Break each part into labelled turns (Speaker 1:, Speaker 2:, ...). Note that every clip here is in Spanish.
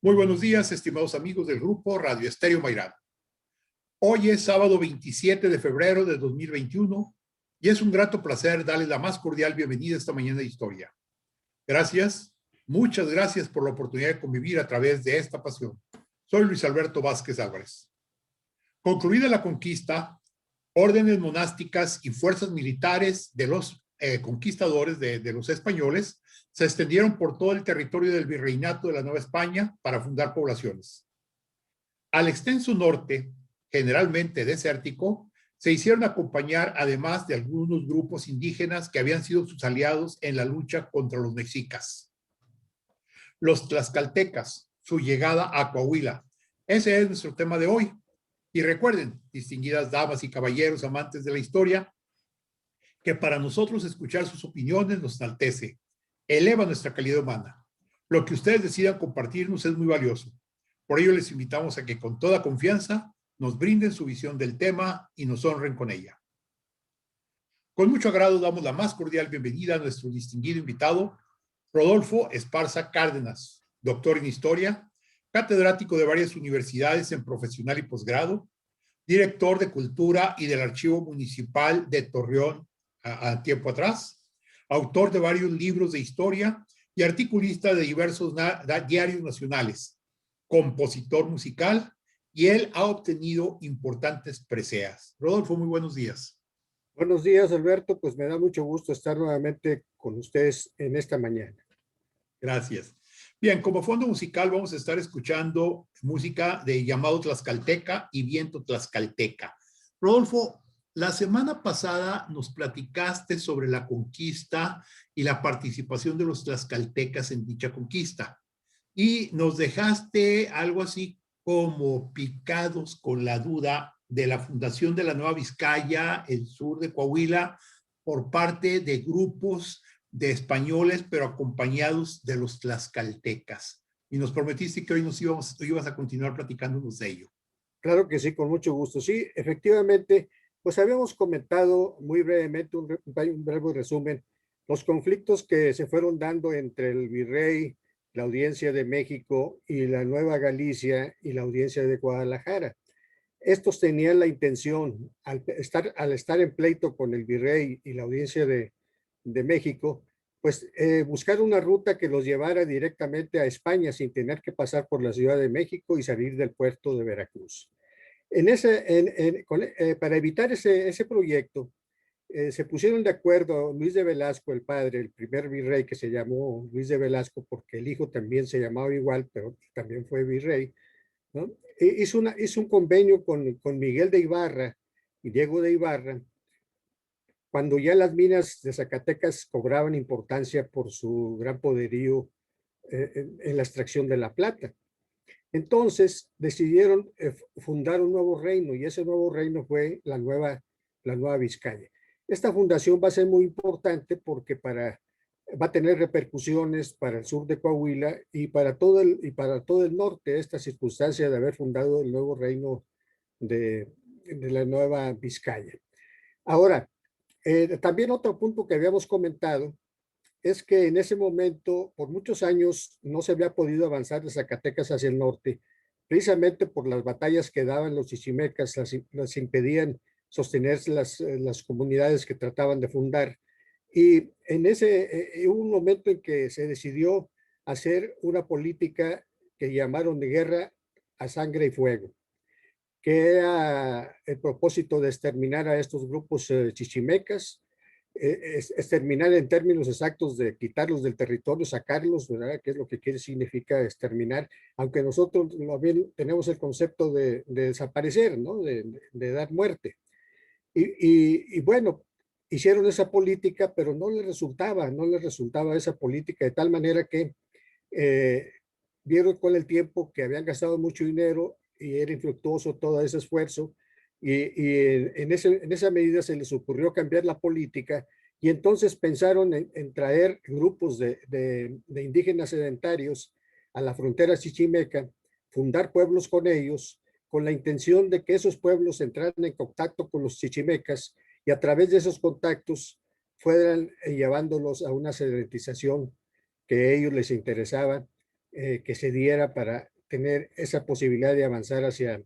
Speaker 1: Muy buenos días, estimados amigos del grupo Radio Estéreo Mairán. Hoy es sábado 27 de febrero de 2021 y es un grato placer darles la más cordial bienvenida esta mañana de historia. Gracias, muchas gracias por la oportunidad de convivir a través de esta pasión. Soy Luis Alberto Vázquez Álvarez. Concluida la conquista, órdenes monásticas y fuerzas militares de los conquistadores de los españoles se extendieron por todo el territorio del virreinato de la Nueva España para fundar poblaciones. Al extenso norte, generalmente desértico, se hicieron acompañar además de algunos grupos indígenas que habían sido sus aliados en la lucha contra los mexicas. Los tlaxcaltecas, su llegada a Coahuila. Ese es nuestro tema de hoy. Y recuerden, distinguidas damas y caballeros amantes de la historia, que para nosotros escuchar sus opiniones nos enaltece, eleva nuestra calidad humana. Lo que ustedes decidan compartirnos es muy valioso. Por ello les invitamos a que con toda confianza nos brinden su visión del tema y nos honren con ella. Con mucho agrado damos la más cordial bienvenida a nuestro distinguido invitado, Rodolfo Esparza Cárdenas, doctor en Historia, catedrático de varias universidades en profesional y posgrado, director de Cultura y del Archivo Municipal de Torreón a tiempo atrás, autor de varios libros de historia y articulista de diversos diarios nacionales, compositor musical, y él ha obtenido importantes preseas. Rodolfo, muy buenos días.
Speaker 2: Buenos días, Alberto. Pues me da mucho gusto estar nuevamente con ustedes en esta mañana.
Speaker 1: Gracias. Bien, como fondo musical vamos a estar escuchando música de Llamado Tlaxcalteca y Viento Tlaxcalteca. Rodolfo, la semana pasada nos platicaste sobre la conquista y la participación de los tlaxcaltecas en dicha conquista y nos dejaste algo así como picados con la duda de la fundación de la Nueva Vizcaya, el sur de Coahuila, por parte de grupos de españoles, pero acompañados de los tlaxcaltecas. Y nos prometiste que hoy ibas a continuar platicándonos de ello.
Speaker 2: Claro que sí, con mucho gusto. Sí, efectivamente, pues habíamos comentado muy brevemente, un breve resumen, los conflictos que se fueron dando entre el virrey, la Audiencia de México y la Nueva Galicia y la Audiencia de Guadalajara. Estos tenían la intención, al estar en pleito con el virrey y la Audiencia de México, pues buscar una ruta que los llevara directamente a España sin tener que pasar por la Ciudad de México y salir del puerto de Veracruz. Para evitar ese proyecto, se pusieron de acuerdo Luis de Velasco, el padre, el primer virrey, que se llamó Luis de Velasco porque el hijo también se llamaba igual, pero también fue virrey, ¿no? Hizo un convenio con Miguel de Ibarra y Diego de Ibarra, cuando ya las minas de Zacatecas cobraban importancia por su gran poderío en la extracción de la plata. Entonces decidieron fundar un nuevo reino y ese nuevo reino fue la Nueva Vizcaya. Esta fundación va a ser muy importante porque va a tener repercusiones para el sur de Coahuila y para todo el norte, esta circunstancia de haber fundado el nuevo reino de la Nueva Vizcaya. Ahora, también otro punto que habíamos comentado es que en ese momento, por muchos años, no se había podido avanzar de Zacatecas hacia el norte, precisamente por las batallas que daban los chichimecas, las impedían sostener las comunidades que trataban de fundar. Y hubo un momento en que se decidió hacer una política que llamaron de guerra a sangre y fuego, que era el propósito de exterminar a estos grupos chichimecas, exterminar en términos exactos de quitarlos del territorio, sacarlos, ¿verdad? Que es lo que significa exterminar, aunque nosotros bien tenemos el concepto de desaparecer, ¿no? De dar muerte. Y bueno, hicieron esa política, pero no les resultaba esa política, de tal manera que vieron con el tiempo que habían gastado mucho dinero y era infructuoso todo ese esfuerzo, y en esa medida se les ocurrió cambiar la política y entonces pensaron en traer grupos de indígenas sedentarios a la frontera chichimeca, fundar pueblos con ellos, con la intención de que esos pueblos entraran en contacto con los chichimecas y a través de esos contactos fueran llevándolos a una sedentización que a ellos les interesaba que se diera para tener esa posibilidad de avanzar hacia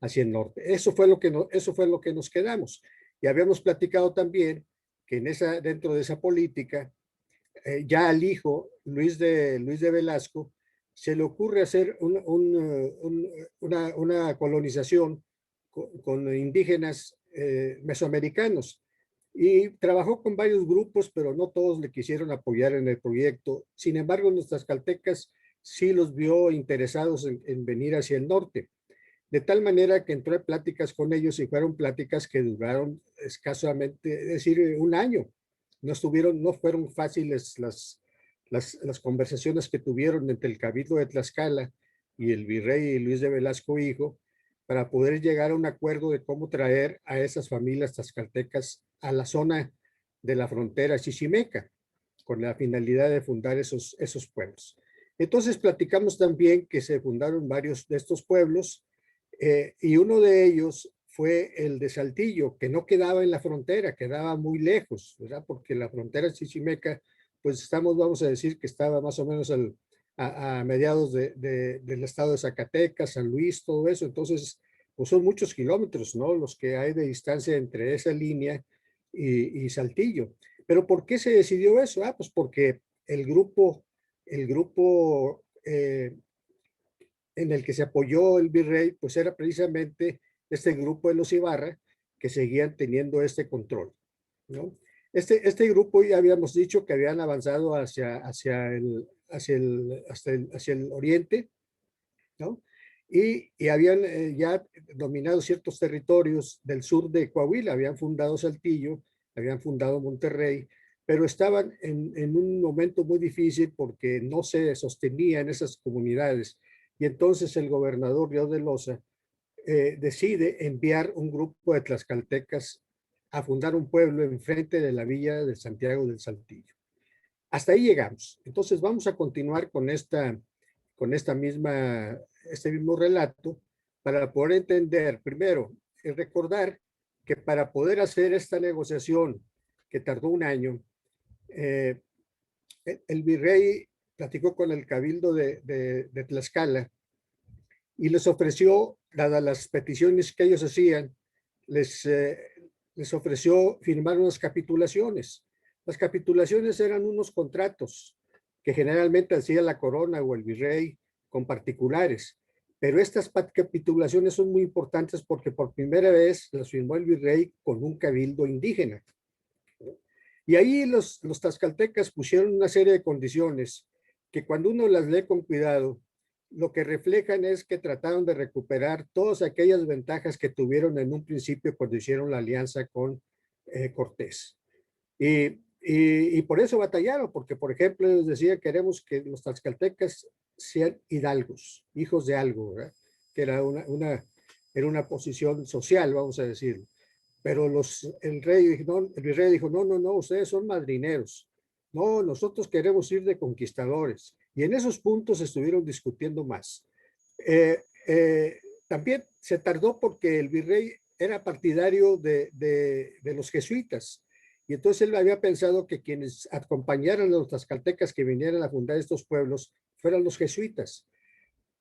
Speaker 2: el norte. Eso fue lo que nos quedamos. Y habíamos platicado también que dentro de esa política, ya al hijo, Luis de Velasco, se le ocurre hacer una colonización con indígenas mesoamericanos. Y trabajó con varios grupos, pero no todos le quisieron apoyar en el proyecto. Sin embargo, los tlaxcaltecas sí los vio interesados en venir hacia el norte. De tal manera que entró en pláticas con ellos y fueron pláticas que duraron escasamente, es decir, un año. No fueron fáciles las conversaciones que tuvieron entre el Cabildo de Tlaxcala y el virrey Luis de Velasco hijo para poder llegar a un acuerdo de cómo traer a esas familias tlaxcaltecas a la zona de la frontera chichimeca, con la finalidad de fundar esos pueblos. Entonces platicamos también que se fundaron varios de estos pueblos, y uno de ellos fue el de Saltillo, que no quedaba en la frontera, quedaba muy lejos, ¿verdad? Porque la frontera chichimeca, pues vamos a decir que estaba más o menos a mediados del estado de Zacatecas, San Luis, todo eso. Entonces, pues son muchos kilómetros, ¿no? Los que hay de distancia entre esa línea y Saltillo. Pero ¿por qué se decidió eso? Pues porque el grupo en el que se apoyó el virrey, pues era precisamente este grupo de los Ibarra que seguían teniendo este control, ¿no? Este grupo ya habíamos dicho que habían avanzado hacia el oriente, ¿no? Y habían ya dominado ciertos territorios del sur de Coahuila, habían fundado Saltillo, habían fundado Monterrey, pero estaban en un momento muy difícil porque no se sostenían esas comunidades. Y entonces el gobernador Dios de Loza decide enviar un grupo de tlaxcaltecas a fundar un pueblo enfrente de la villa de Santiago del Saltillo. Hasta ahí llegamos. Entonces vamos a continuar con este mismo relato para poder entender, primero, recordar que para poder hacer esta negociación que tardó un año, el virrey platicó con el cabildo de Tlaxcala y les ofreció, dadas las peticiones que ellos hacían, les ofreció firmar unas capitulaciones. Las capitulaciones eran unos contratos que generalmente hacía la corona o el virrey con particulares. Pero estas capitulaciones son muy importantes porque por primera vez las firmó el virrey con un cabildo indígena. Y ahí los tlaxcaltecas pusieron una serie de condiciones que cuando uno las lee con cuidado, lo que reflejan es que trataron de recuperar todas aquellas ventajas que tuvieron en un principio cuando hicieron la alianza con Cortés. Y por eso batallaron, porque por ejemplo les decía, queremos que los tlaxcaltecas sean hidalgos, hijos de algo, ¿verdad? Que era una posición social, vamos a decirlo. Pero el virrey dijo, no, ustedes son madrineros. No, nosotros queremos ir de conquistadores. Y en esos puntos estuvieron discutiendo más. También se tardó porque el virrey era partidario de los jesuitas. Y entonces él había pensado que quienes acompañaran a los tlaxcaltecas que vinieran a fundar estos pueblos fueran los jesuitas.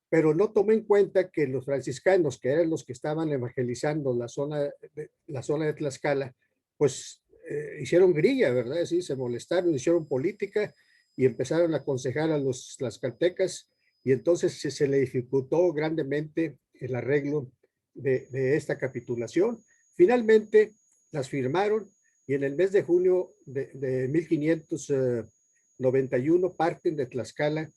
Speaker 2: Pero no tomó en cuenta que los franciscanos, que eran los que estaban evangelizando la zona de Tlaxcala, pues hicieron grilla, ¿verdad? Sí, se molestaron, hicieron política y empezaron a aconsejar a los tlaxcaltecas y entonces se le dificultó grandemente el arreglo de esta capitulación. Finalmente las firmaron y en el mes de junio de 1591 parten de Tlaxcala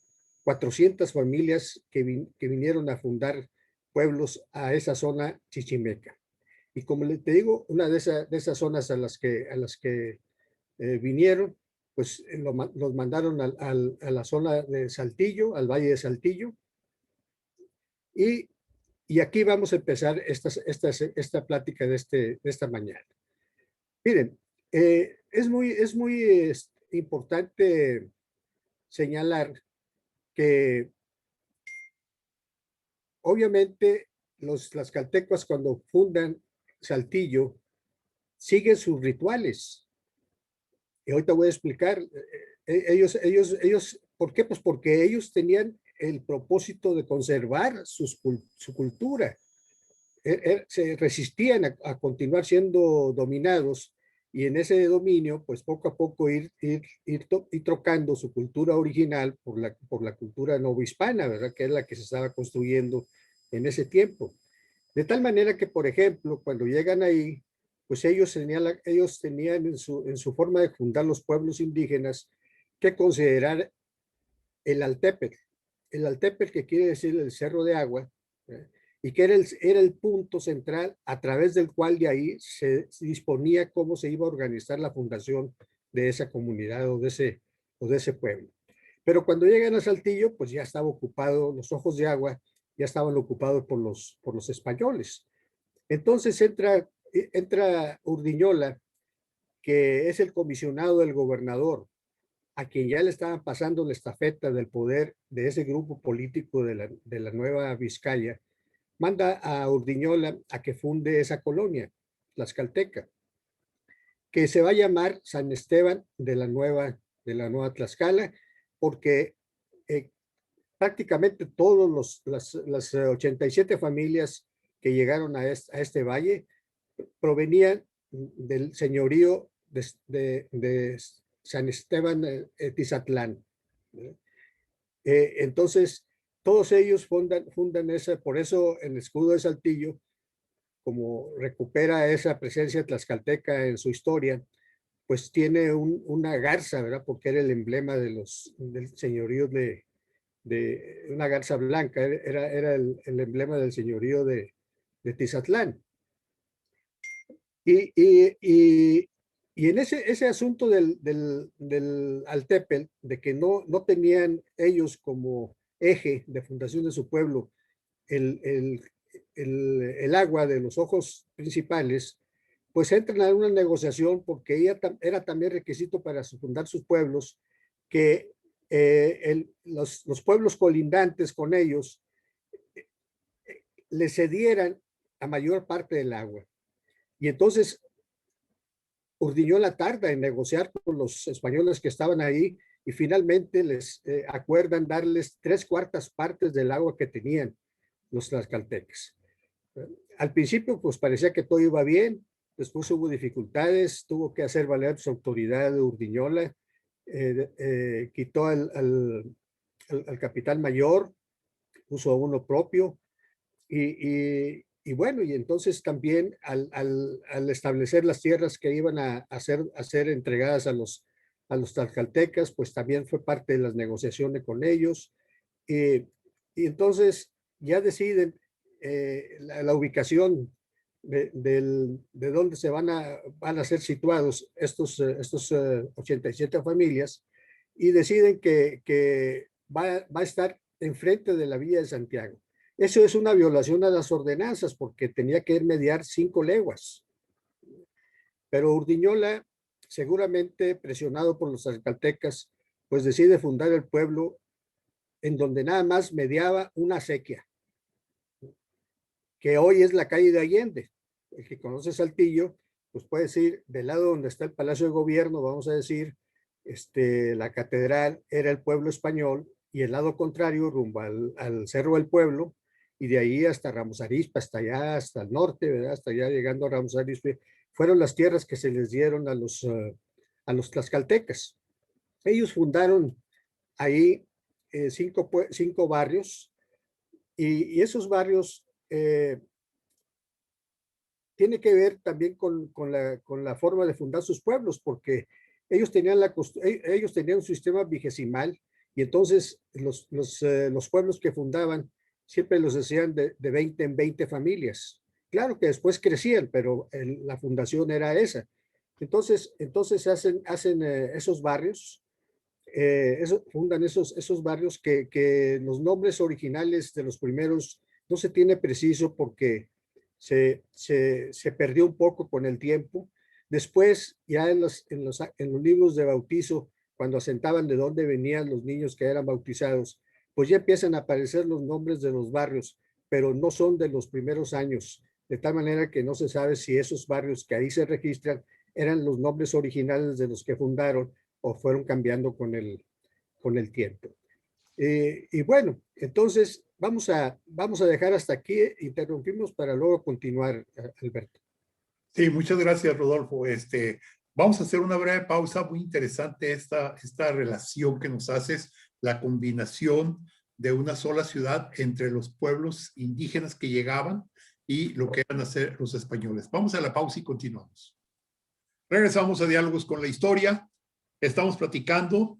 Speaker 2: 400 familias que vinieron a fundar pueblos a esa zona chichimeca. Y como te digo, una de esas zonas a las que vinieron, pues los mandaron a la zona de Saltillo, al Valle de Saltillo. Y aquí vamos a empezar esta plática de esta mañana. Miren, es muy importante señalar que obviamente los tlaxcaltecas cuando fundan Saltillo siguen sus rituales. Y ahorita voy a explicar. Ellos, ¿por qué? Pues porque ellos tenían el propósito de conservar su cultura. Se resistían a continuar siendo dominados, y en ese dominio, pues poco a poco ir trocando su cultura original por la cultura novohispana, ¿verdad? Que es la que se estaba construyendo en ese tiempo. De tal manera que, por ejemplo, cuando llegan ahí, pues ellos tenían en su forma de fundar los pueblos indígenas que considerar el Altépetl. El Altépetl, que quiere decir el cerro de agua, y que era el punto central a través del cual de ahí se disponía cómo se iba a organizar la fundación de esa comunidad o de ese pueblo. Pero cuando llegan a Saltillo, pues ya estaba ocupado, los ojos de agua ya estaban ocupados por los españoles. Entonces entra Urdiñola, que es el comisionado del gobernador, a quien ya le estaban pasando la estafeta del poder de ese grupo político de la Nueva Vizcaya. Manda a Urdiñola a que funde esa colonia, Tlaxcalteca, que se va a llamar San Esteban de la Nueva Tlaxcala, porque prácticamente todas las 87 familias que llegaron a este valle provenían del señorío de San Esteban Tizatlán. Entonces, todos ellos fundan esa, por eso el escudo de Saltillo, como recupera esa presencia tlaxcalteca en su historia, pues tiene una garza, ¿verdad? Porque era el emblema del señorío de una garza blanca, era el emblema del señorío de Tizatlán. Y en ese asunto del Altépetl, de que no tenían ellos como eje de fundación de su pueblo el agua de los ojos principales, pues entran a una negociación, porque era también requisito para fundar sus pueblos que los pueblos colindantes con ellos le cedieran la mayor parte del agua. Y entonces Urdiñola tarda en negociar con los españoles que estaban ahí, y finalmente les acuerdan darles 3/4 partes del agua que tenían los tlaxcaltecas. Al principio pues parecía que todo iba bien, después hubo dificultades, tuvo que hacer valer su autoridad de Urdiñola, quitó al capitán mayor, puso uno propio, y bueno, y entonces también al establecer las tierras que iban a ser entregadas a los tlaxcaltecas, pues también fue parte de las negociaciones con ellos. Y entonces ya deciden la ubicación de dónde van a ser situados estos 87 familias, y deciden que va a estar enfrente de la Villa de Santiago. Eso es una violación a las ordenanzas, porque tenía que mediar 5 leguas. Pero Urdiñola, seguramente presionado por los tlaxcaltecas, pues decide fundar el pueblo en donde nada más mediaba una acequia, que hoy es la calle de Allende. El que conoce Saltillo, pues puede decir, del lado donde está el Palacio de Gobierno, vamos a decir, la catedral era el pueblo español, y el lado contrario, rumbo al Cerro del Pueblo, y de ahí hasta Ramos Arizpe, hasta allá, hasta el norte, ¿verdad? Hasta allá llegando a Ramos Arizpe, fueron las tierras que se les dieron a los tlaxcaltecas. Ellos fundaron ahí 5 barrios, y esos barrios tiene que ver también con la forma de fundar sus pueblos, porque ellos tenían un sistema vigesimal, y entonces los pueblos que fundaban siempre los hacían de 20 en 20 familias. Claro que después crecían, pero la fundación era esa. Entonces hacen esos barrios, fundan esos barrios que los nombres originales de los primeros no se tiene preciso, porque se perdió un poco con el tiempo. Después, ya en los libros de bautizo, cuando asentaban de dónde venían los niños que eran bautizados, pues ya empiezan a aparecer los nombres de los barrios, pero no son de los primeros años, de tal manera que no se sabe si esos barrios que ahí se registran eran los nombres originales de los que fundaron, o fueron cambiando con el tiempo. Y bueno, entonces vamos a dejar hasta aquí, interrumpimos para luego continuar, Alberto.
Speaker 1: Sí, muchas gracias, Rodolfo. Vamos a hacer una breve pausa. Muy interesante esta relación que nos haces, la combinación de una sola ciudad entre los pueblos indígenas que llegaban y lo que eran hacer los españoles. Vamos a la pausa y continuamos. Regresamos a Diálogos con la Historia. Estamos platicando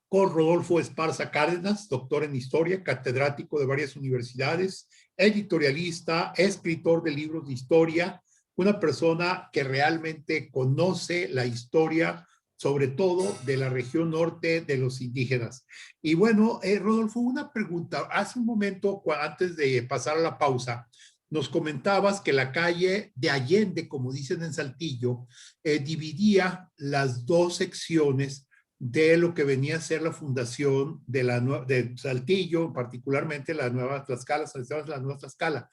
Speaker 1: con Rodolfo Esparza Cárdenas, doctor en historia, catedrático de varias universidades, editorialista, escritor de libros de historia, una persona que realmente conoce la historia, sobre todo de la región norte de los indígenas. Y bueno, Rodolfo, una pregunta. Hace un momento, antes de pasar a la pausa, nos comentabas que la calle de Allende, como dicen en Saltillo, dividía las dos secciones de lo que venía a ser la fundación de Saltillo, particularmente la Nueva Tlaxcala, la Nueva Tlaxcala.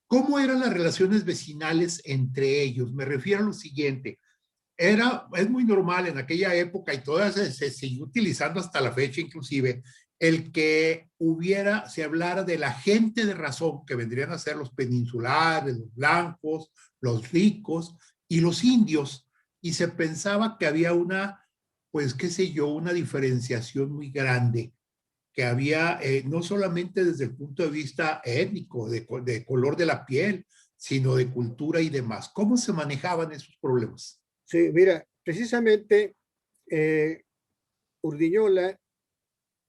Speaker 1: ¿Cómo eran las relaciones vecinales entre ellos? Me refiero a lo siguiente. Es muy normal en aquella época y todavía se sigue utilizando hasta la fecha inclusive, el que se hablara de la gente de razón, que vendrían a ser los peninsulares, los blancos, los ricos y los indios, y se pensaba que había pues qué sé yo, una diferenciación muy grande, que había no solamente desde el punto de vista étnico, de color de la piel, sino de cultura y demás. ¿Cómo se manejaban esos problemas?
Speaker 2: Sí, mira, precisamente Urdiñola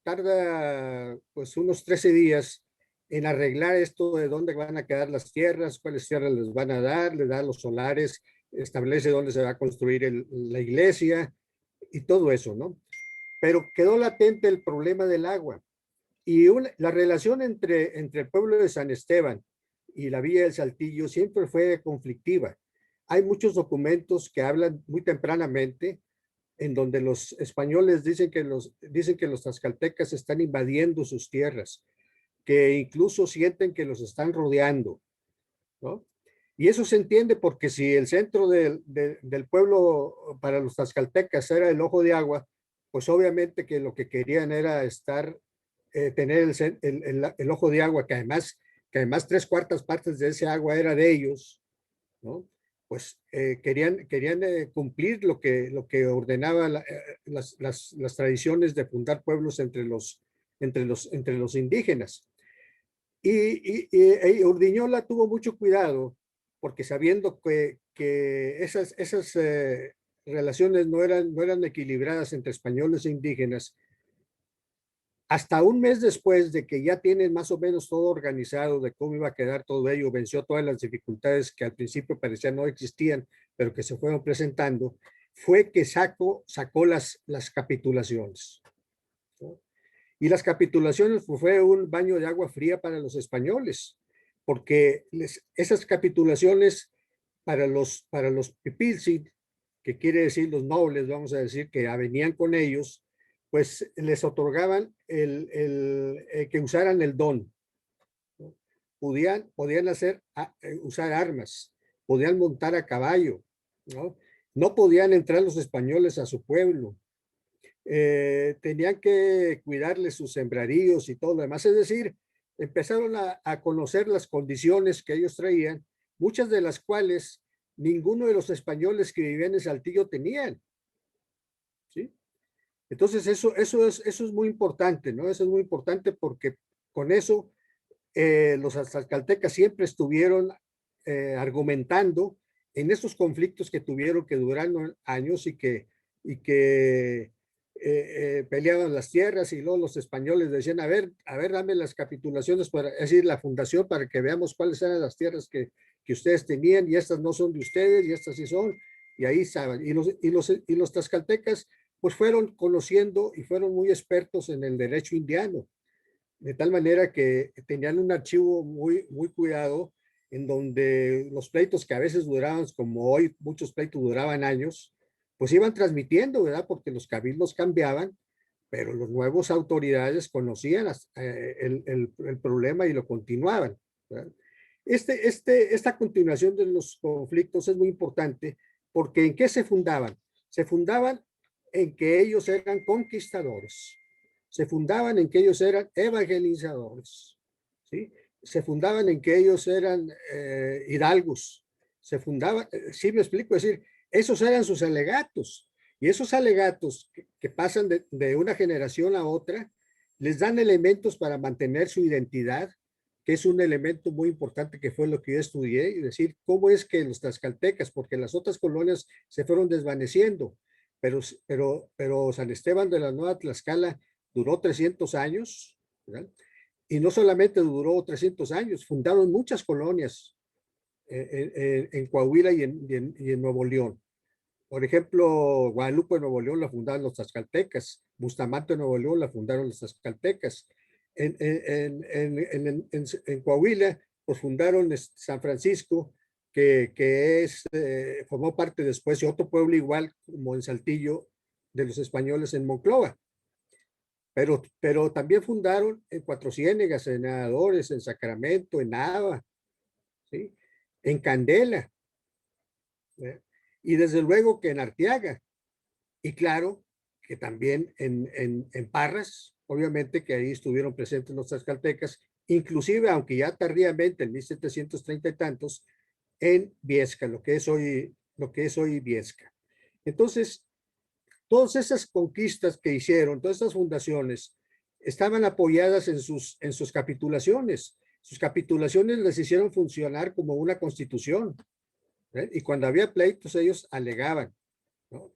Speaker 2: tarda pues unos 13 días en arreglar esto de dónde van a quedar las tierras, cuáles tierras les van a dar, le da los solares, establece dónde se va a construir la iglesia y todo eso, ¿no? Pero quedó latente el problema del agua y la relación entre el pueblo de San Esteban y la Villa del Saltillo siempre fue conflictiva. Hay muchos documentos que hablan muy tempranamente en donde los españoles dicen que los tlaxcaltecas están invadiendo sus tierras, que incluso sienten que los están rodeando, ¿no? Y eso se entiende porque si el centro del pueblo para los tlaxcaltecas era el ojo de agua, pues obviamente que lo que querían era tener el ojo de agua, que además 3/4 partes de ese agua era de ellos, ¿no? Pues querían cumplir lo que ordenaba las tradiciones de fundar pueblos entre los indígenas. Urdiñola tuvo mucho cuidado porque sabiendo que esas relaciones no eran equilibradas entre españoles e indígenas, hasta un mes después de que ya tienen más o menos todo organizado de cómo iba a quedar todo ello, venció todas las dificultades que al principio parecían no existían, pero que se fueron presentando, fue que sacó las capitulaciones, ¿no? Y las capitulaciones fue un baño de agua fría para los españoles, porque esas capitulaciones para los pipiltzin, que quiere decir los nobles, vamos a decir, que venían con ellos, pues les otorgaban que usaran el don, ¿no? Podían usar armas, podían montar a caballo, ¿no? No podían entrar los españoles a su pueblo, tenían que cuidarles sus sembradíos y todo lo demás. Es decir, empezaron a conocer las condiciones que ellos traían, muchas de las cuales ninguno de los españoles que vivían en Saltillo tenían, ¿sí? Entonces eso es muy importante, ¿no? Eso es muy importante porque con eso los tlaxcaltecas siempre estuvieron argumentando en estos conflictos que tuvieron, que duraron años y que peleaban las tierras y luego los españoles decían, a ver, dame las capitulaciones, es decir, la fundación para que veamos cuáles eran las tierras que ustedes tenían y estas no son de ustedes y estas sí son, y ahí saben. Y los tlaxcaltecas pues fueron conociendo y fueron muy expertos en el derecho indiano, de tal manera que tenían un archivo muy cuidado en donde los pleitos que a veces duraban, como hoy muchos pleitos duraban años, pues iban transmitiendo, ¿verdad? Porque los cabildos cambiaban, pero los nuevos autoridades conocían el problema y lo continuaban, ¿verdad? Esta continuación de los conflictos es muy importante porque ¿en qué se fundaban? Se fundaban en que ellos eran conquistadores. se fundaban en que ellos eran evangelizadores, ¿sí? Se fundaban en que ellos eran hidalgos, se fundaban, sí me explico, es decir, esos eran sus alegatos, y esos alegatos que pasan de una generación a otra, les dan elementos para mantener su identidad, que es un elemento muy importante que fue lo que yo estudié, y decir cómo es que los tlaxcaltecas, porque las otras colonias se fueron desvaneciendo, pero San Esteban de la Nueva Tlaxcala duró 300 años, ¿verdad? Y no solamente duró 300 años, fundaron muchas colonias en Coahuila y en Nuevo León. Por ejemplo, Guadalupe, Nuevo León, la fundaron los tlaxcaltecas. Bustamante, Nuevo León, la fundaron los tlaxcaltecas. En Coahuila, pues fundaron San Francisco, que formó parte después de otro pueblo igual como en Saltillo de los españoles en Monclova. Pero también fundaron en Cuatro Ciénegas, en Nadadores, en Sacramento, en Nava, ¿sí? En Candela, ¿eh? Y desde luego que en Arteaga. Y claro, que también en Parras, obviamente que ahí estuvieron presentes los tlaxcaltecas, inclusive, aunque ya tardíamente, en 1730 y tantos, en Viesca, lo que es hoy Viesca. Entonces, todas esas conquistas que hicieron, todas estas fundaciones, estaban apoyadas en sus capitulaciones. Sus capitulaciones les hicieron funcionar como una constitución, ¿eh? Y cuando había pleitos, ellos alegaban, ¿no?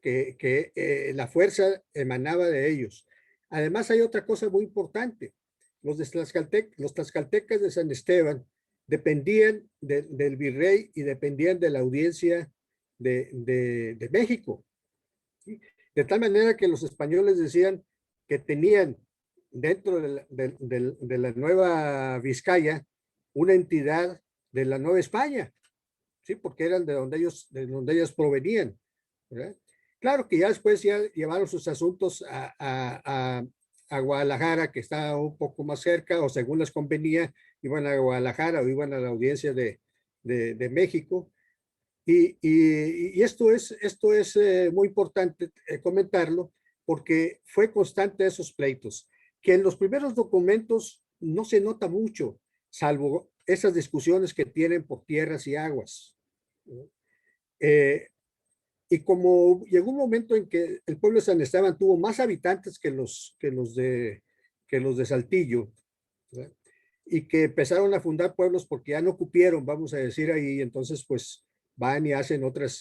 Speaker 2: La fuerza emanaba de ellos. Además, hay otra cosa muy importante. Los tlaxcaltecas de San Esteban dependían del virrey y dependían de la audiencia de México, ¿sí? De tal manera que los españoles decían que tenían dentro de la Nueva Vizcaya una entidad de la Nueva España, ¿sí? Porque eran de donde ellos provenían, ¿verdad? Claro que ya después ya llevaron sus asuntos a Guadalajara, que está un poco más cerca, o según les convenía, iban a Guadalajara o iban a la audiencia de México. Y esto es muy importante comentarlo, porque fue constante esos pleitos, que en los primeros documentos no se nota mucho, salvo esas discusiones que tienen por tierras y aguas. Eh, y como llegó un momento en que el pueblo de San Esteban tuvo más habitantes que los de Saltillo, ¿verdad? Y que empezaron a fundar pueblos porque ya no cupieron, vamos a decir ahí, entonces pues van y hacen otras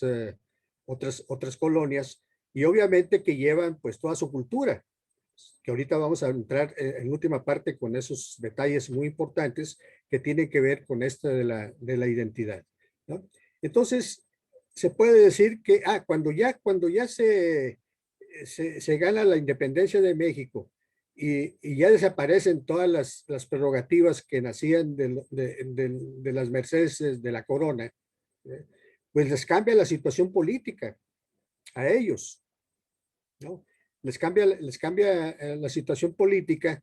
Speaker 2: colonias, y obviamente que llevan pues toda su cultura, que ahorita vamos a entrar en última parte con esos detalles muy importantes que tienen que ver con esto de la identidad, ¿no? Entonces, se puede decir que cuando ya se gana la independencia de México y ya desaparecen todas las prerrogativas que nacían de las mercedes de la corona, ¿eh? Pues les cambia la situación política a ellos, ¿no? Les cambia la situación política,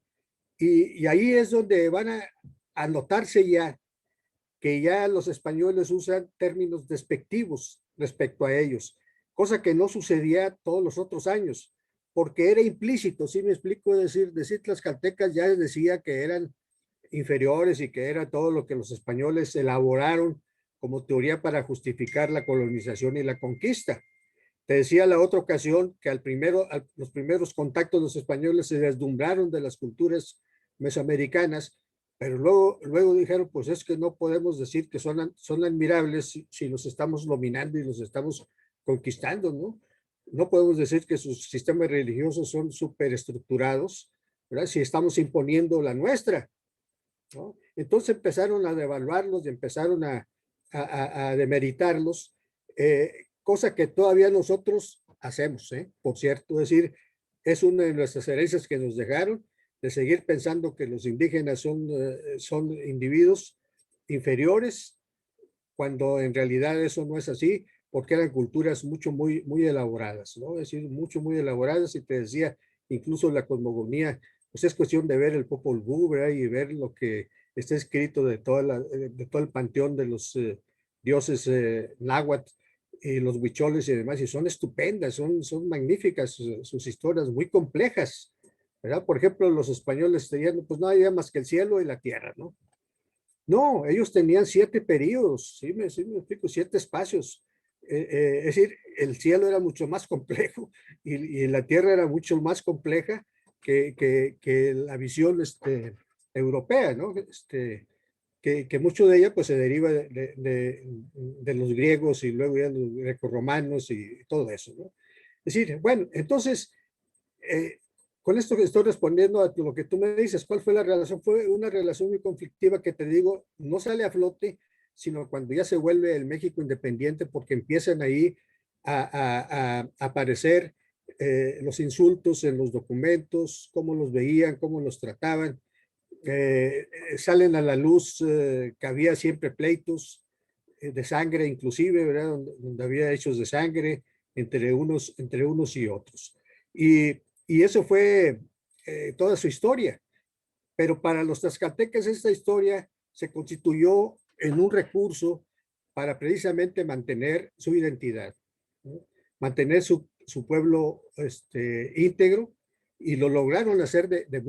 Speaker 2: y ahí es donde van a notarse ya que ya los españoles usan términos despectivos respecto a ellos, cosa que no sucedía todos los otros años, porque era implícito, ¿sí me explico? Decir tlaxcaltecas ya decía que eran inferiores y que era todo lo que los españoles elaboraron como teoría para justificar la colonización y la conquista. Te decía la otra ocasión que los primeros contactos de los españoles se deslumbraron de las culturas mesoamericanas, pero luego dijeron, pues es que no podemos decir que son admirables si los estamos dominando y los estamos conquistando, ¿no? No podemos decir que sus sistemas religiosos son superestructurados, ¿verdad? Si estamos imponiendo la nuestra, ¿no? Entonces empezaron a devaluarlos y empezaron a demeritarlos, cosa que todavía nosotros hacemos, por cierto. Es decir, es una de nuestras herencias que nos dejaron, de seguir pensando que los indígenas son individuos inferiores, cuando en realidad eso no es así, porque eran culturas muy elaboradas, ¿no? Es decir, muy elaboradas, y te decía, incluso la cosmogonía, pues es cuestión de ver el Popol Vuh, ¿verdad? Y ver lo que está escrito de todo el panteón de los dioses náhuatl y los huicholes y demás, y son estupendas, son magníficas sus historias, muy complejas, ¿verdad? Por ejemplo, los españoles tenían, pues no había más que el cielo y la tierra, ¿no? No, ellos tenían 7 periodos, sí me explico, 7 espacios. Es decir, el cielo era mucho más complejo y la tierra era mucho más compleja que la visión europea, ¿no? Que mucho de ella pues se deriva de los griegos y luego ya los grecorromanos y todo eso, ¿no? Es decir, bueno, entonces, eh, con esto que estoy respondiendo a lo que tú me dices, ¿cuál fue la relación? Fue una relación muy conflictiva que te digo, no sale a flote, sino cuando ya se vuelve el México independiente, porque empiezan ahí a aparecer los insultos en los documentos, cómo los veían, cómo los trataban. Salen a la luz que había siempre pleitos de sangre, inclusive, ¿verdad? Donde había hechos de sangre entre unos y otros. Y, y eso fue toda su historia. Pero para los tlaxcaltecas esta historia se constituyó en un recurso para precisamente mantener su identidad, ¿no? Mantener su pueblo íntegro, y lo lograron hacer de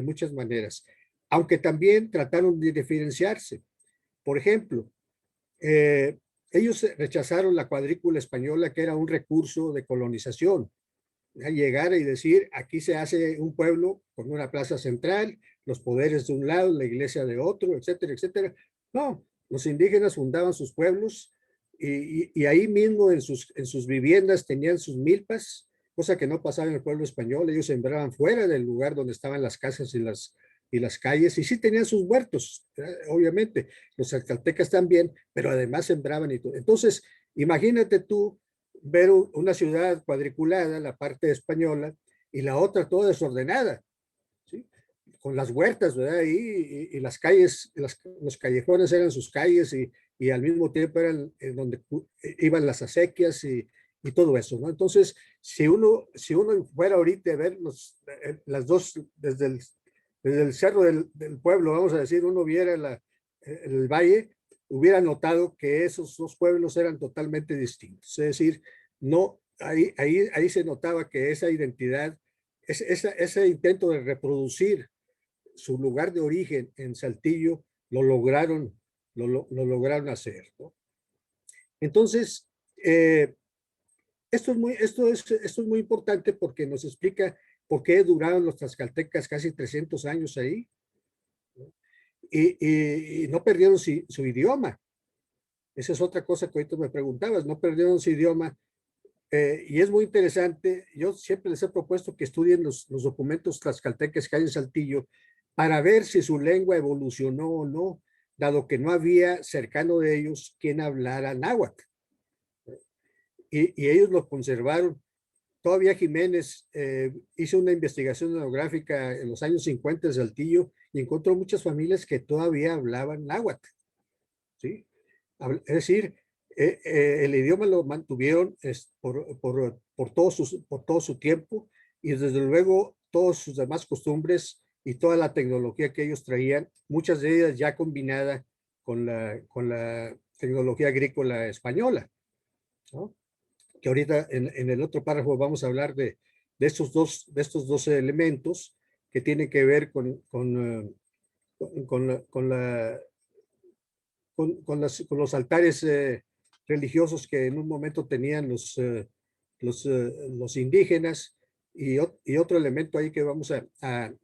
Speaker 2: muchas maneras, aunque también trataron de diferenciarse. Por ejemplo, eh, ellos rechazaron la cuadrícula española, que era un recurso de colonización. Llegar y decir, aquí se hace un pueblo con una plaza central, los poderes de un lado, la iglesia de otro, etcétera, etcétera. No, los indígenas fundaban sus pueblos y ahí mismo en sus viviendas tenían sus milpas, cosa que no pasaba en el pueblo español. Ellos sembraban fuera del lugar donde estaban las casas y las calles, y sí tenían sus huertos, obviamente, los tlaxcaltecas también, pero además sembraban y todo. Entonces, imagínate tú ver una ciudad cuadriculada, la parte española, y la otra toda desordenada, ¿sí? Con las huertas, ¿verdad? Y las calles, los callejones eran sus calles, y al mismo tiempo eran donde iban las acequias y todo eso, ¿no? Entonces, si uno fuera ahorita a ver las dos, desde el cerro del pueblo, vamos a decir, uno viera el valle, hubiera notado que esos dos pueblos eran totalmente distintos. Es decir, no, ahí se notaba que esa identidad, ese intento de reproducir su lugar de origen en Saltillo, lo lograron hacer, ¿no? Entonces, esto es muy importante porque nos explica por qué duraron los tlaxcaltecas casi 300 años ahí, ¿no? Y no perdieron su idioma. Esa es otra cosa que ahorita me preguntabas, no perdieron su idioma. Y es muy interesante, yo siempre les he propuesto que estudien los documentos tlaxcaltecas que hay en Saltillo para ver si su lengua evolucionó o no, dado que no había cercano de ellos quien hablara náhuatl. Y ellos lo conservaron. Todavía Jiménez hizo una investigación etnográfica en los años 50 en Saltillo y encontró muchas familias que todavía hablaban náhuatl, ¿sí? Es decir, el idioma lo mantuvieron por todo su tiempo, y desde luego todas sus demás costumbres y toda la tecnología que ellos traían, muchas de ellas ya combinada con la tecnología agrícola española, ¿no? Que ahorita en el otro párrafo vamos a hablar de estos dos elementos que tienen que ver con los altares religiosos que en un momento tenían los indígenas, y otro elemento ahí que vamos a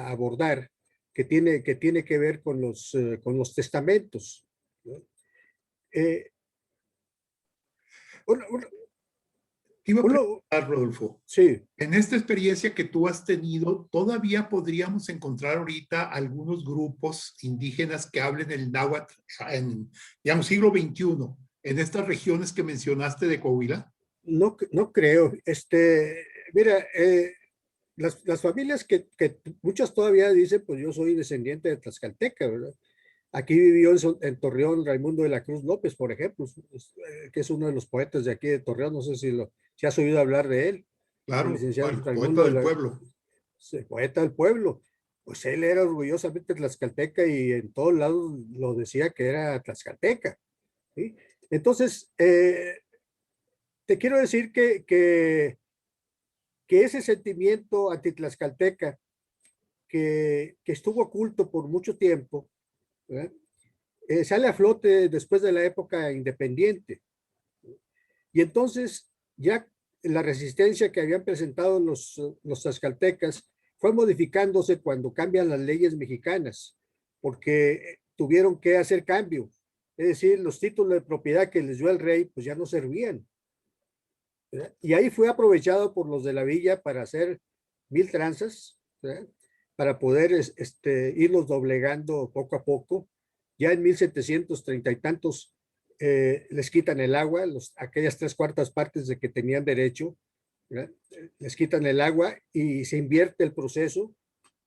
Speaker 2: abordar que tiene que ver con los testamentos, ¿no? Eh, uno, uno,
Speaker 1: Te iba a
Speaker 2: uno,
Speaker 1: preguntar, Rodolfo,
Speaker 2: sí,
Speaker 1: en esta experiencia que tú has tenido, ¿todavía podríamos encontrar ahorita algunos grupos indígenas que hablen el náhuatl en, digamos, siglo XXI, en estas regiones que mencionaste de Coahuila?
Speaker 2: no creo. Mira, las familias que muchas todavía dicen, pues yo soy descendiente de Tlaxcalteca, ¿verdad? Aquí vivió en Torreón Raimundo de la Cruz López, por ejemplo, que es uno de los poetas de aquí de Torreón. No sé si has oído hablar de él, el
Speaker 1: Claro,
Speaker 2: licenciado
Speaker 1: el poeta
Speaker 2: Raimundo de
Speaker 1: del
Speaker 2: la
Speaker 1: pueblo.
Speaker 2: poeta del pueblo. Pues él era orgullosamente tlaxcalteca y en todos lados lo decía que era tlaxcalteca, ¿sí? Entonces, te quiero decir que que ese sentimiento antitlaxcalteca que estuvo oculto por mucho tiempo, sale a flote después de la época independiente. Y entonces ya la resistencia que habían presentado los tlaxcaltecas fue modificándose cuando cambian las leyes mexicanas, porque tuvieron que hacer cambio. Es decir, los títulos de propiedad que les dio el rey, pues ya no servían. ¿Verdad? Y ahí fue aprovechado por los de la villa para hacer 1000 tranzas, ¿verdad? Para poder irlos doblegando poco a poco. Ya en 1730 y tantos les quitan el agua, aquellas 3/4 partes de que tenían derecho, ¿verdad? Les quitan el agua y se invierte el proceso.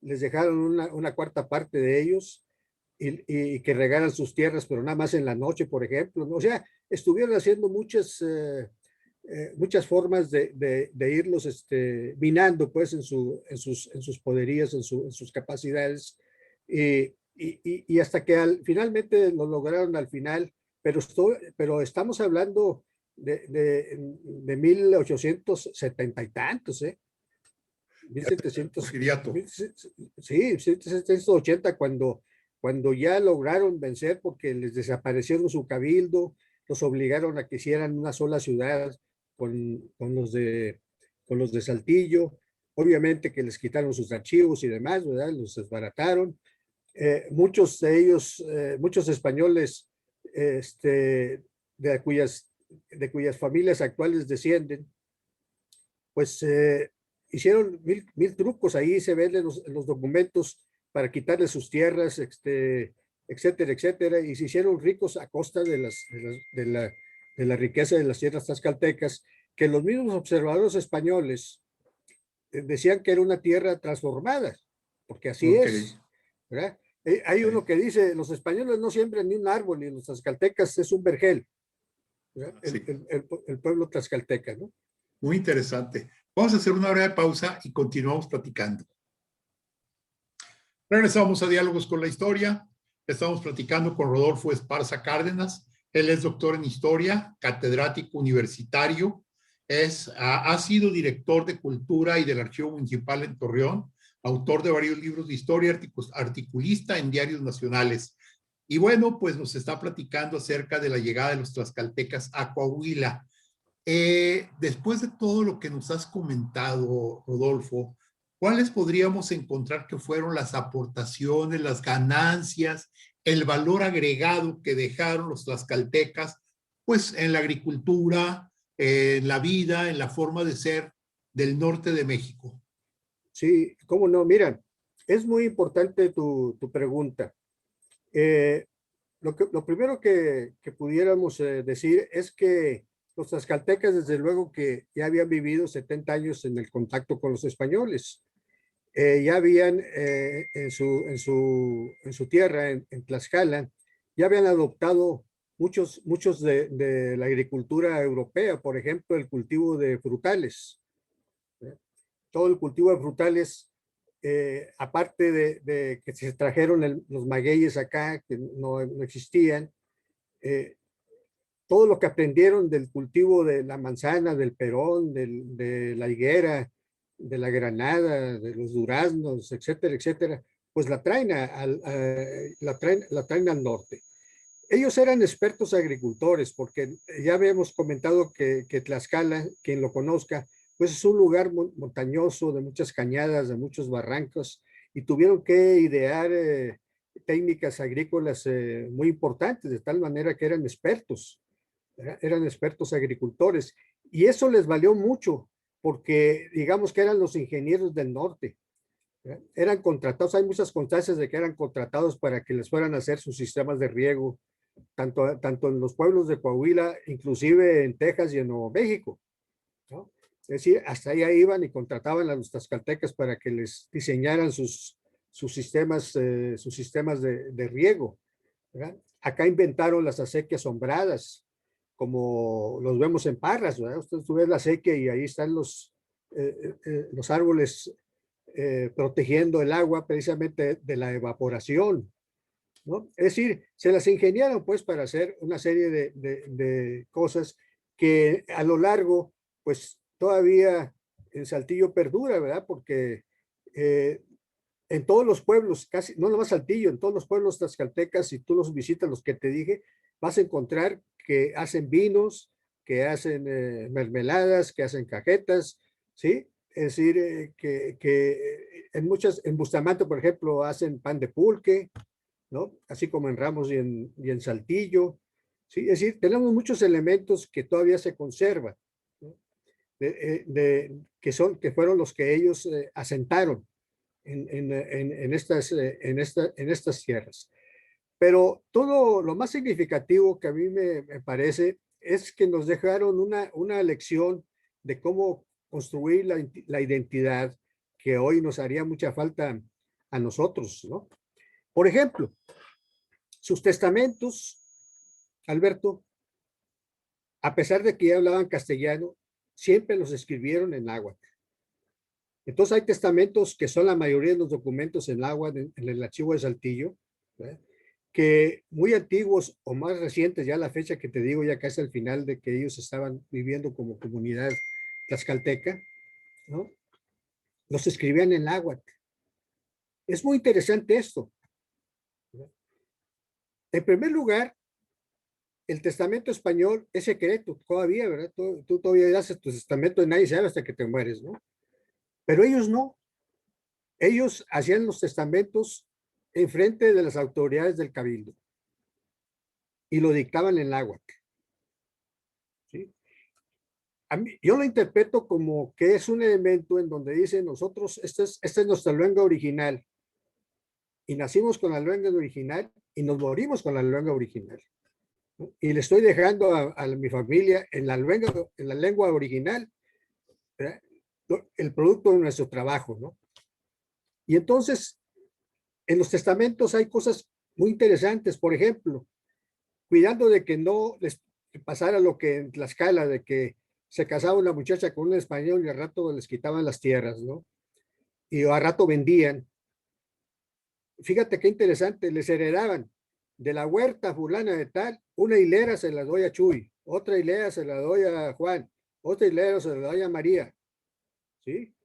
Speaker 2: Les dejaron una 1/4 parte de ellos y que regalan sus tierras, pero nada más en la noche, por ejemplo, ¿no? O sea, estuvieron haciendo muchas formas de irlos minando pues en sus poderías, en sus capacidades, y hasta que finalmente lo lograron al final, pero estamos hablando de 1870 y tantos, 1700, sí, 1780, cuando ya lograron vencer porque les desaparecieron su cabildo, los obligaron a que hicieran una sola ciudad con los de Saltillo, obviamente que les quitaron sus archivos y demás, ¿verdad? Los desbarataron. Muchos de ellos, muchos españoles de cuyas familias actuales descienden, pues hicieron mil trucos. Ahí se ven en los documentos para quitarles sus tierras, etcétera, etcétera, y se hicieron ricos a costa de la riqueza de las tierras tlaxcaltecas, que los mismos observadores españoles decían que era una tierra transformada, porque así es, ¿verdad? Hay uno que dice, los españoles no siembran ni un árbol, y los tlaxcaltecas es un vergel, el pueblo tlaxcalteca, ¿no?
Speaker 1: Muy interesante. Vamos a hacer una breve pausa y continuamos platicando. Regresamos a Diálogos con la Historia. Estamos platicando con Rodolfo Esparza Cárdenas. Él es doctor en Historia, catedrático universitario. Ha sido director de Cultura y del Archivo Municipal en Torreón, autor de varios libros de historia, articulista en diarios nacionales. Y bueno, pues nos está platicando acerca de la llegada de los tlaxcaltecas a Coahuila. Después de todo lo que nos has comentado, Rodolfo, ¿cuáles podríamos encontrar que fueron las aportaciones, las ganancias, el valor agregado que dejaron los tlaxcaltecas, pues en la agricultura, en la vida, en la forma de ser del norte de México?
Speaker 2: Sí, cómo no, mira, es muy importante tu pregunta. Lo primero que pudiéramos decir es que los tlaxcaltecas, desde luego que ya habían vivido 70 años en el contacto con los españoles. Ya habían en su tierra, en Tlaxcala, ya habían adoptado muchos de la agricultura europea, por ejemplo, el cultivo de frutales. Todo el cultivo de frutales, aparte de que se trajeron los magueyes acá, que no existían, todo lo que aprendieron del cultivo de la manzana, del perón, de la higuera, de la granada, de los duraznos, etcétera, etcétera, pues la traen al norte. Ellos eran expertos agricultores, porque ya habíamos comentado que Tlaxcala, quien lo conozca, pues es un lugar montañoso, de muchas cañadas, de muchos barrancos, y tuvieron que idear técnicas agrícolas muy importantes, de tal manera que eran expertos agricultores, y eso les valió mucho, porque digamos que eran los ingenieros del norte, ¿verdad? Eran contratados, hay muchas constancias de que eran contratados para que les fueran a hacer sus sistemas de riego, tanto en los pueblos de Coahuila, inclusive en Texas y en Nuevo México, ¿no? Es decir, hasta allá iban y contrataban a los tlaxcaltecas para que les diseñaran sus sistemas de riego, ¿verdad? Acá inventaron las acequias sombradas, como los vemos en Parras, ¿verdad? Usted ve la acequia y ahí están los árboles protegiendo el agua precisamente de la evaporación, ¿no? Es decir, se las ingeniaron pues para hacer una serie de cosas que a lo largo pues todavía en Saltillo perdura, ¿verdad? Porque en todos los pueblos, casi, no nomás Saltillo, en todos los pueblos tlaxcaltecas, si tú los visitas, los que te dije, vas a encontrar que hacen vinos, que hacen mermeladas, que hacen cajetas, ¿sí? Es decir, que en Bustamante, por ejemplo, hacen pan de pulque, ¿no? Así como en Ramos y en Saltillo, ¿sí? Es decir, tenemos muchos elementos que todavía se conservan, ¿no? Que fueron los que ellos asentaron en estas tierras. Pero todo lo más significativo que a mí me parece es que nos dejaron una lección de cómo construir la identidad que hoy nos haría mucha falta a nosotros, ¿no? Por ejemplo, sus testamentos, Alberto, a pesar de que ya hablaban castellano, siempre los escribieron en náhuatl. Entonces hay testamentos que son la mayoría de los documentos en náhuatl en el archivo de Saltillo, ¿verdad? Que muy antiguos o más recientes, ya la fecha que te digo, ya casi al final de que ellos estaban viviendo como comunidad tlaxcalteca, ¿no? Los escribían en náhuatl. Es muy interesante esto, ¿verdad? En primer lugar, el testamento español es secreto todavía, ¿verdad? Tú todavía haces tu testamento y nadie sabe hasta que te mueres, ¿no? Pero ellos no. Ellos hacían los testamentos en frente de las autoridades del cabildo y lo dictaban en náhuatl, ¿sí? Yo lo interpreto como que es un elemento en donde dice nosotros, esta es nuestra lengua original y nacimos con la lengua original y nos morimos con la lengua original, ¿no? Y le estoy dejando a mi familia en la lengua original, ¿verdad? El producto de nuestro trabajo, ¿no? Y entonces, en los testamentos hay cosas muy interesantes, por ejemplo, cuidando de que no les pasara lo que en Tlaxcala, de que se casaba una muchacha con un español y al rato les quitaban las tierras, ¿no? Y al rato vendían. Fíjate qué interesante, les heredaban de la huerta fulana de tal, una hilera se la doy a Chuy, otra hilera se la doy a Juan, otra hilera se la doy a María, ¿sí?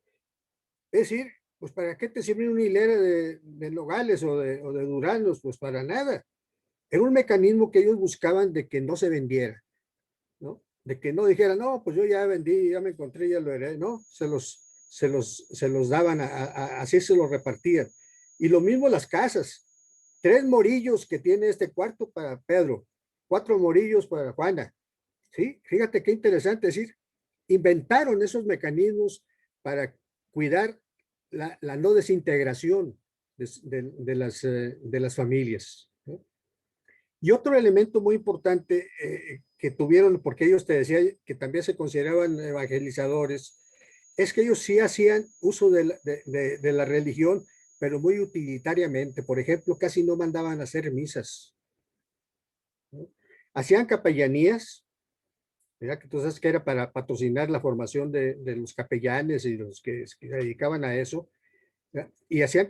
Speaker 2: Es decir, pues ¿para qué te sirve una hilera de nogales o de duranos? Pues para nada. Era un mecanismo que ellos buscaban de que no se vendiera, ¿no? De que no dijeran, no, pues yo ya vendí, ya me encontré, ya lo heredé, no, se los daban, así se los repartían. Y lo mismo las casas, 3 morillos que tiene este cuarto para Pedro, 4 morillos para Juana, ¿sí? Fíjate qué interesante, es decir, inventaron esos mecanismos para cuidar la no desintegración de las familias, ¿no? Y otro elemento muy importante que tuvieron, porque ellos te decía que también se consideraban evangelizadores, es que ellos sí hacían uso de la religión, pero muy utilitariamente. Por ejemplo, casi no mandaban a hacer misas, ¿no? Hacían capellanías, ¿verdad? Que tú sabes que era para patrocinar la formación de los capellanes y los que se dedicaban a eso, ¿verdad? Y hacían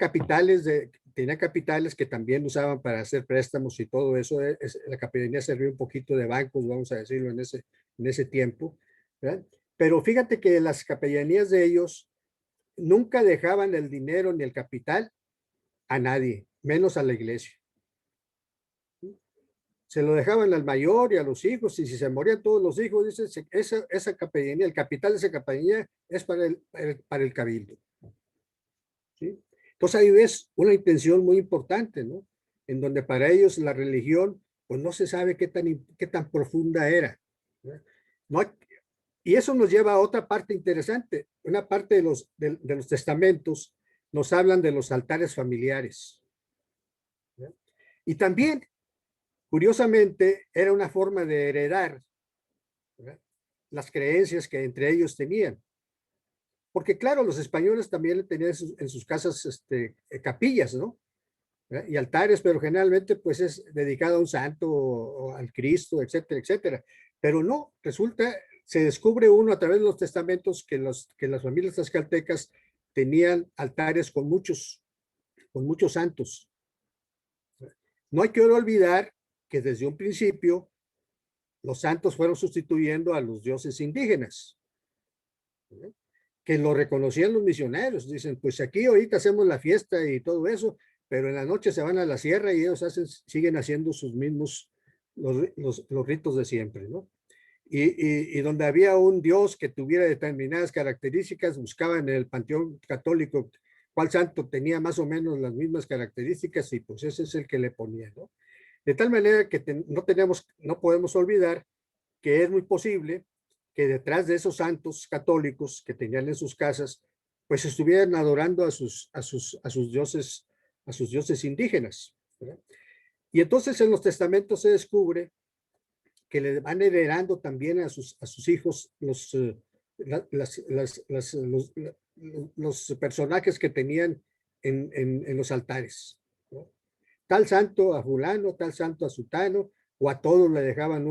Speaker 2: tenían capitales que también usaban para hacer préstamos y todo eso. La capellanía servía un poquito de bancos, vamos a decirlo, en ese tiempo, ¿verdad? Pero fíjate que las capellanías de ellos nunca dejaban el dinero ni el capital a nadie, menos a la iglesia. Se lo dejaban al mayor y a los hijos, y si se morían todos los hijos, dice, esa capellanía, el capital de esa capellanía es para el cabildo, ¿sí? Entonces ahí ves una intención muy importante, ¿no? En donde para ellos la religión, pues no se sabe qué tan profunda era, ¿no? No, y eso nos lleva a otra parte interesante. Una parte de los testamentos nos hablan de los altares familiares, ¿no? Y también, curiosamente, era una forma de heredar, ¿verdad?, las creencias que entre ellos tenían. Porque claro, los españoles también tenían en sus casas capillas, ¿no? ¿Verdad? Y altares, pero generalmente pues es dedicado a un santo o al Cristo, etcétera, etcétera. Pero no, resulta, se descubre uno a través de los testamentos que las familias tlaxcaltecas tenían altares con muchos santos. No hay que olvidar que desde un principio los santos fueron sustituyendo a los dioses indígenas, ¿verdad? que lo reconocían los misioneros. Dicen, pues aquí ahorita hacemos la fiesta y todo eso, pero en la noche se van a la sierra y ellos siguen haciendo sus mismos, los ritos de siempre, ¿no? Y donde había un dios que tuviera determinadas características, buscaban en el panteón católico cuál santo tenía más o menos las mismas características y pues ese es el que le ponía, ¿no? De tal manera que no podemos olvidar que es muy posible que detrás de esos santos católicos que tenían en sus casas, pues estuvieran adorando a sus dioses indígenas, ¿verdad? Y entonces en los testamentos se descubre que le van heredando también a sus hijos los personajes que tenían en los altares, ¿no? Tal santo a fulano, tal santo a sutano, o a todos le dejaban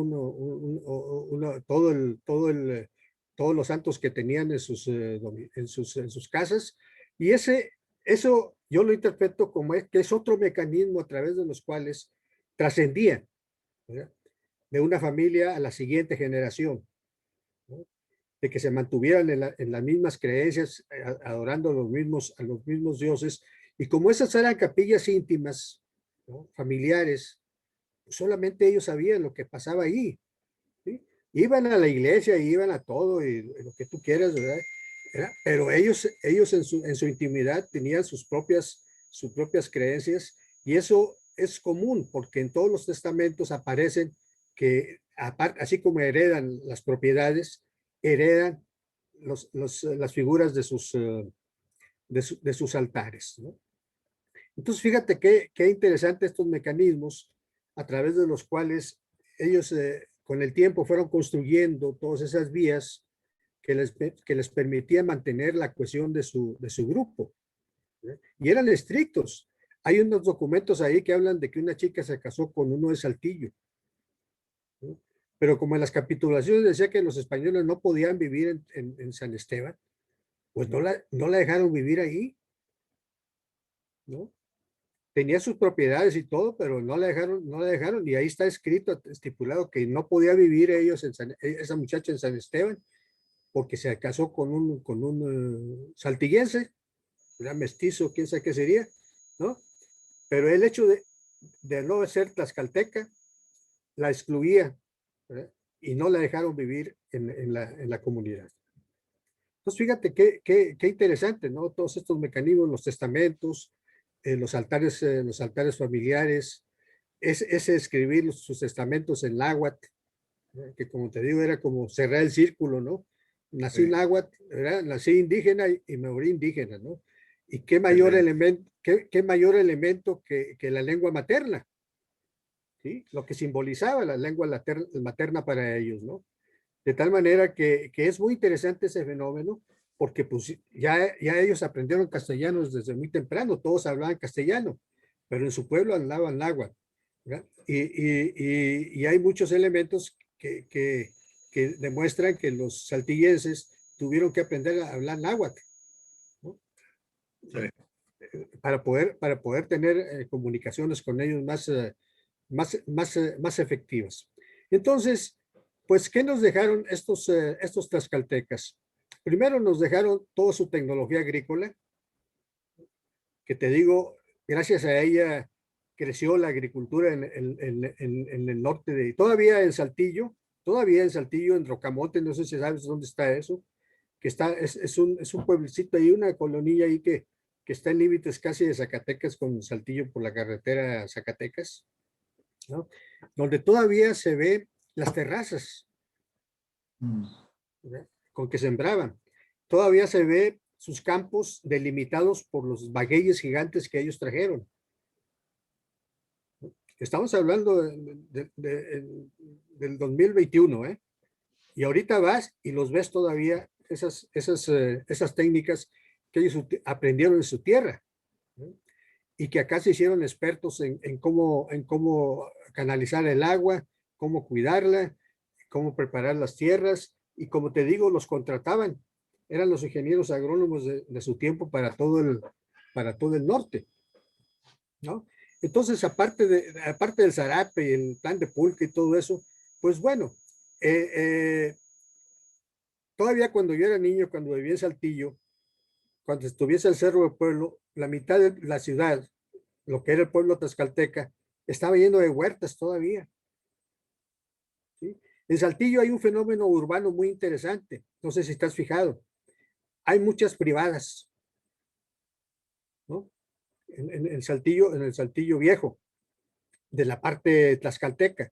Speaker 2: todos los santos que tenían en sus casas. Y eso yo lo interpreto como que es otro mecanismo a través de los cuales trascendía, ¿verdad?, de una familia a la siguiente generación, ¿no?, de que se mantuvieran en las mismas creencias, adorando a los mismos dioses. Y como esas eran capillas íntimas, ¿no?, familiares, pues solamente ellos sabían lo que pasaba ahí, ¿sí? Iban a la iglesia, iban a todo, y lo que tú quieras, ¿verdad? Pero ellos en su intimidad tenían sus propias creencias, y eso es común, porque en todos los testamentos aparecen que, así como heredan las propiedades, heredan las figuras de sus altares, ¿no? Entonces, fíjate qué interesante estos mecanismos a través de los cuales ellos con el tiempo fueron construyendo todas esas vías que les permitían mantener la cohesión de su grupo, ¿eh? Y eran estrictos. Hay unos documentos ahí que hablan de que una chica se casó con uno de Saltillo, ¿no? Pero como en las capitulaciones decía que los españoles no podían vivir en San Esteban, pues no la dejaron vivir ahí, ¿no? Tenía sus propiedades y todo, pero no la dejaron, y ahí está escrito, estipulado, que no podía vivir esa muchacha en San Esteban, porque se casó con un saltillense, era mestizo, quién sabe qué sería, ¿no? Pero el hecho de no ser tlaxcalteca la excluía, ¿verdad?, y no la dejaron vivir en la comunidad. Entonces, fíjate qué interesante, ¿no? Todos estos mecanismos, los testamentos, los altares familiares, ese escribir sus testamentos en náhuatl, que como te digo, era como cerrar el círculo, ¿no? Nací
Speaker 1: Sí.
Speaker 2: náhuatl, nací indígena y me morí indígena, ¿no? Y qué mayor elemento, qué mayor elemento que la lengua materna, ¿sí? Lo que simbolizaba la lengua materna para ellos, ¿no? De tal manera que es muy interesante ese fenómeno, porque pues ya ellos aprendieron castellano desde muy temprano, todos hablaban castellano, pero en su pueblo hablaban náhuatl, ¿verdad? Y hay muchos elementos que demuestran que los saltillenses tuvieron que aprender a hablar náhuatl, ¿no?,
Speaker 1: Sí.
Speaker 2: para poder tener comunicaciones con ellos más efectivas. Entonces, pues, ¿qué nos dejaron estos tlaxcaltecas? Primero nos dejaron toda su tecnología agrícola, que te digo, gracias a ella creció la agricultura en el norte todavía en Saltillo, en Rocamonte, no sé si sabes dónde está eso, que es un pueblecito ahí, una colonilla ahí que está en límites casi de Zacatecas con Saltillo por la carretera Zacatecas, ¿no?, donde todavía se ve las terrazas, ¿verdad?, con que sembraban. Todavía se ve sus campos delimitados por los magueyes gigantes que ellos trajeron. Estamos hablando del 2021, ¿eh? Y ahorita vas y los ves todavía esas técnicas que ellos aprendieron en su tierra, ¿no?, y que acá se hicieron expertos en cómo canalizar el agua, cómo cuidarla, cómo preparar las tierras, y como te digo, los contrataban. Eran los ingenieros agrónomos de su tiempo para todo el norte, ¿no? Entonces, aparte del zarape y el plan de pulque y todo eso, pues bueno, eh, eh, todavía cuando yo era niño, cuando vivía en Saltillo, cuando estuviese el Cerro del Pueblo, la mitad de la ciudad, lo que era el pueblo tlaxcalteca, estaba lleno de huertas todavía. ¿Sí? En Saltillo hay un fenómeno urbano muy interesante, no sé si estás fijado. Hay muchas privadas, ¿no? En el Saltillo viejo, de la parte tlaxcalteca,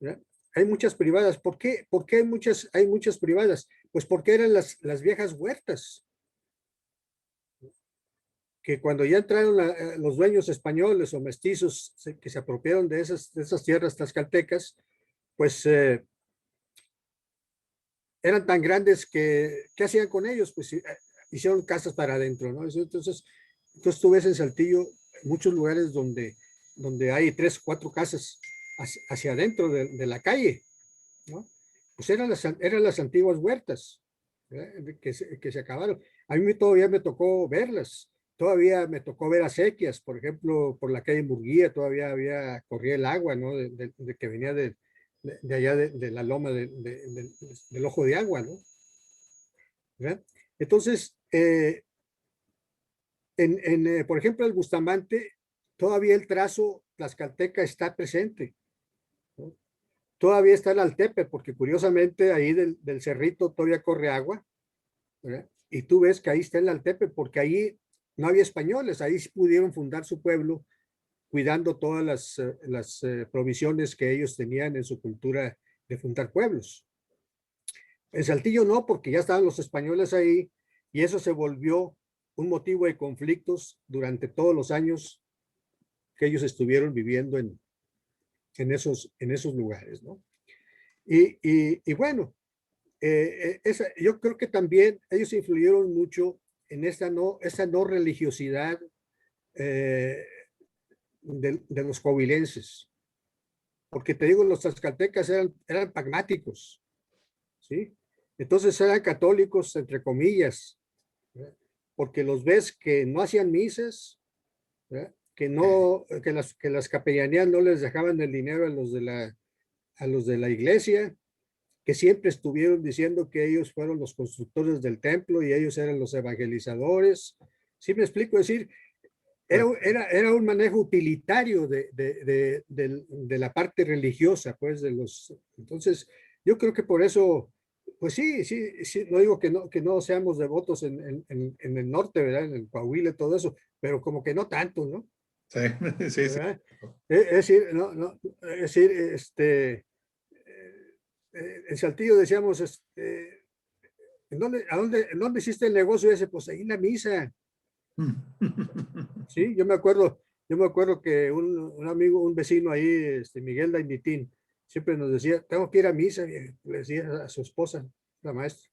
Speaker 2: ¿verdad? Hay muchas privadas. ¿Por qué? ¿Por qué hay muchas privadas? Pues porque eran las viejas huertas, que cuando ya entraron los dueños españoles o mestizos que se apropiaron de esas tierras tlaxcaltecas, pues eran tan grandes que, ¿qué hacían con ellos? Pues hicieron casas para adentro, ¿no? Entonces tú ves en Saltillo muchos lugares donde hay 3, 4 casas hacia adentro de la calle, ¿no? Pues eran las antiguas huertas, que se acabaron. A mí todavía me tocó verlas, todavía me tocó ver acequias, por ejemplo, por la calle Murguía todavía corría el agua, ¿no? De que venía de allá de la loma del Ojo de Agua, ¿no? ¿Verdad? Entonces, por ejemplo, el Bustamante, todavía el trazo tlaxcalteca está presente, ¿no? Todavía está el Altepe, porque curiosamente ahí del cerrito todavía corre agua, ¿verdad? Y tú ves que ahí está el Altepe, porque ahí no había españoles, ahí pudieron fundar su pueblo, cuidando todas las provisiones que ellos tenían en su cultura de fundar pueblos. En Saltillo no, porque ya estaban los españoles ahí, y eso se volvió un motivo de conflictos durante todos los años que ellos estuvieron viviendo en esos lugares, ¿no? Y bueno, yo creo que también ellos influyeron mucho en esa no religiosidad de los coahuilenses, porque te digo, los tlaxcaltecas eran pragmáticos, ¿sí? Entonces eran católicos, entre comillas, ¿verdad? Porque los ves que no hacían misas, ¿verdad? Que las capellanías no les dejaban el dinero a los de la iglesia, que siempre estuvieron diciendo que ellos fueron los constructores del templo y ellos eran los evangelizadores. ¿Sí me explico? Es decir, era un manejo utilitario de la parte religiosa, pues, entonces, yo creo que por eso, pues sí, no digo que no seamos devotos en el norte, ¿verdad? En el Coahuila y todo eso, pero como que no tanto, ¿no?
Speaker 1: Sí, sí, sí.
Speaker 2: Es decir, es decir, en Saltillo decíamos, ¿en dónde hiciste el negocio ese? Pues ahí en la misa. Sí, yo me acuerdo que un amigo, un vecino ahí, Miguel Daimitín, siempre nos decía, tengo que ir a misa, le decía a su esposa, la maestra,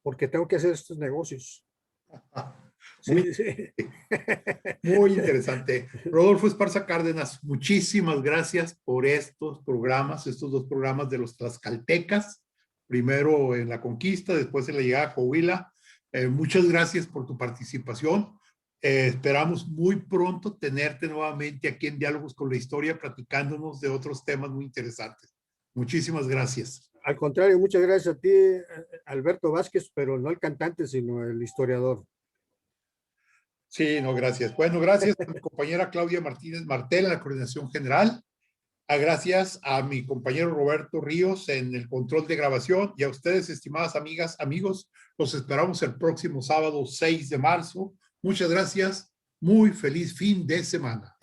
Speaker 2: porque tengo que hacer estos negocios.
Speaker 1: Muy,
Speaker 2: Sí, sí.
Speaker 1: muy interesante. Rodolfo Esparza Cárdenas, muchísimas gracias por estos dos programas de los tlaxcaltecas, primero en la conquista, después en la llegada a Coahuila. Muchas gracias por tu participación. Esperamos muy pronto tenerte nuevamente aquí en Diálogos con la Historia, platicándonos de otros temas muy interesantes. Muchísimas gracias.
Speaker 2: Al contrario, muchas gracias a ti, Alberto Vázquez, pero no el cantante, sino el historiador.
Speaker 1: Sí, no, gracias. Bueno, gracias a mi compañera Claudia Martínez Martel en la coordinación general. Gracias a mi compañero Roberto Ríos en el control de grabación y a ustedes, estimadas amigas, amigos, los esperamos el próximo sábado 6 de marzo. Muchas gracias. Muy feliz fin de semana.